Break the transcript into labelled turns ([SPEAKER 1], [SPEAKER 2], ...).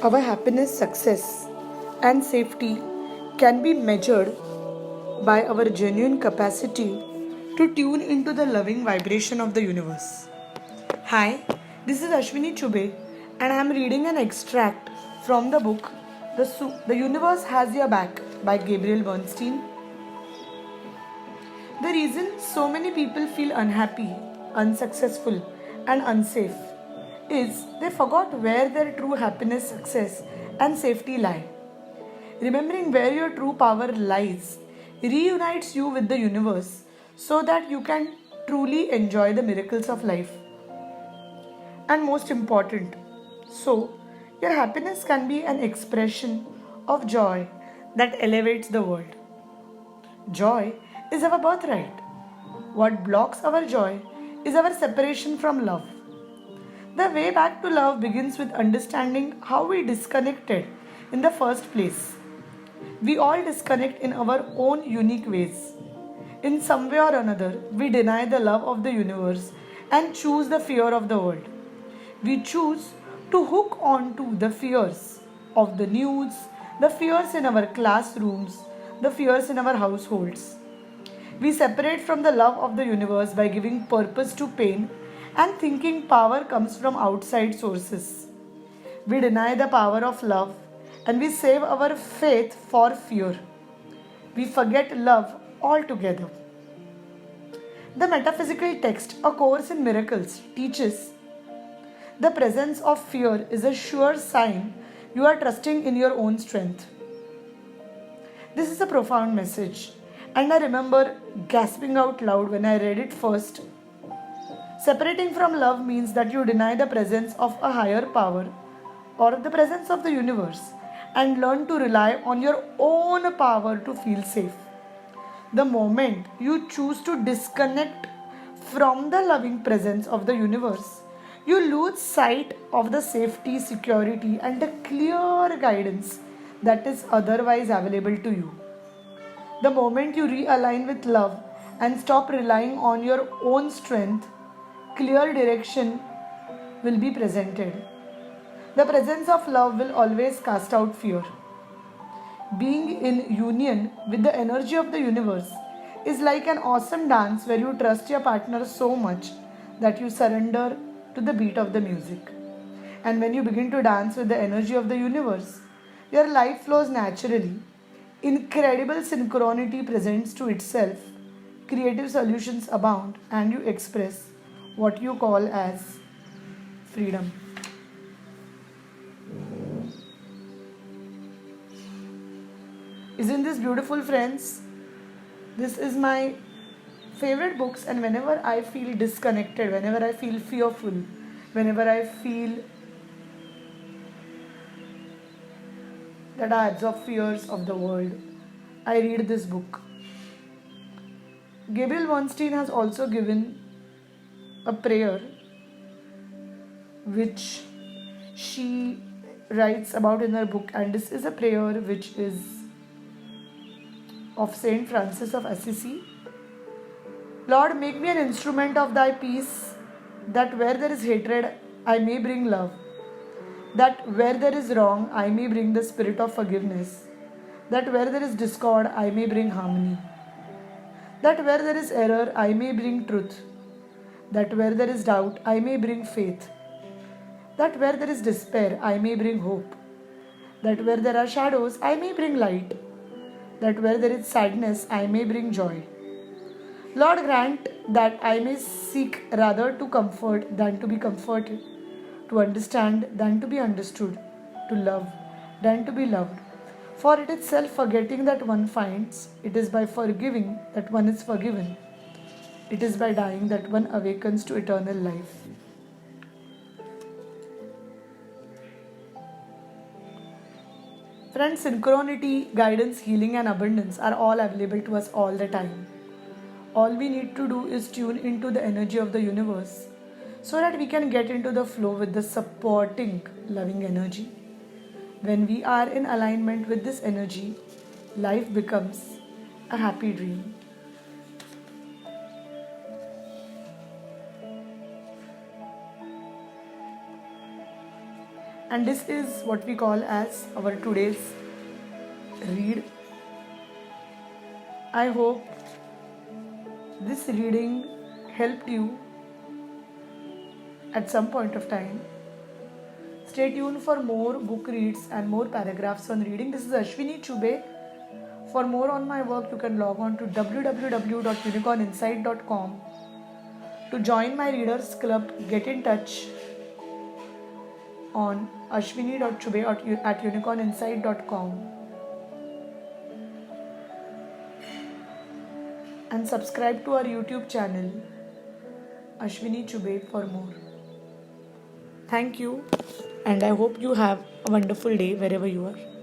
[SPEAKER 1] Our happiness, success, and safety can be measured by our genuine capacity to tune into the loving vibration of the universe. Hi, this is Ashwini Chube, and I am reading an extract from the book The Universe Has Your Back by Gabriel Bernstein. The reason so many people feel unhappy, unsuccessful, and unsafe is they forgot where their true happiness, success, and safety lie. Remembering where your true power lies reunites you with the universe so that you can truly enjoy the miracles of life. And most important, so your happiness can be an expression of joy that elevates the world. Joy is our birthright. What blocks our joy is our separation from love. The way back to love begins with understanding how we disconnected in the first place. We all disconnect in our own unique ways. In some way or another, we deny the love of the universe and choose the fear of the world. We choose to hook on to the fears of the news, the fears in our classrooms, the fears in our households. We separate from the love of the universe by giving purpose to pain and thinking power comes from outside sources. We deny the power of love and we save our faith for fear. We forget love altogether. The metaphysical text, A Course in Miracles, teaches the presence of fear is a sure sign you are trusting in your own strength. This is a profound message, and I remember gasping out loud when I read it first. Separating from love means that you deny the presence of a higher power or the presence of the universe and learn to rely on your own power to feel safe. The moment you choose to disconnect from the loving presence of the universe, you lose sight of the safety, security, and the clear guidance that is otherwise available to you. The moment you realign with love and stop relying on your own strength, clear direction will be presented. The presence of love will always cast out fear. Being in union with the energy of the universe is like an awesome dance where you trust your partner so much that you surrender to the beat of the music. And when you begin to dance with the energy of the universe, your life flows naturally. Incredible synchronity presents to itself, creative solutions abound, and you express what you call as freedom. Isn't this beautiful, friends? This is my favorite books, and whenever I feel disconnected, whenever I feel fearful, whenever I feel that I absorb fears of the world, I read this book. Gabriel Bernstein has also given a prayer which she writes about in her book, and this is a prayer which is of Saint Francis of Assisi. Lord, make me an instrument of thy peace, that where there is hatred, I may bring love, that where there is wrong, I may bring the spirit of forgiveness, that where there is discord, I may bring harmony, that where there is error, I may bring truth, that where there is doubt, I may bring faith, that where there is despair, I may bring hope, that where there are shadows, I may bring light, that where there is sadness, I may bring joy. Lord, grant that I may seek rather to comfort than to be comforted, to understand than to be understood, to love than to be loved. For it is self-forgetting that one finds, it is by forgiving that one is forgiven, it is by dying that one awakens to eternal life. Friends, synchronity, guidance, healing, and abundance are all available to us all the time. All we need to do is tune into the energy of the universe so that we can get into the flow with the supporting, loving energy. When we are in alignment with this energy, life becomes a happy dream. And this is what we call as our today's read. I hope this reading helped you at some point of time. Stay tuned for more book reads and more paragraphs on reading. This is Ashwini Chube. For more on my work, you can log on to www.unicorninsight.com. To join my readers club, get in touch on ashwini.chube@unicorninsight.com and subscribe to our YouTube channel Ashwini Chube for more. Thank you, and I hope you have a wonderful day wherever you are.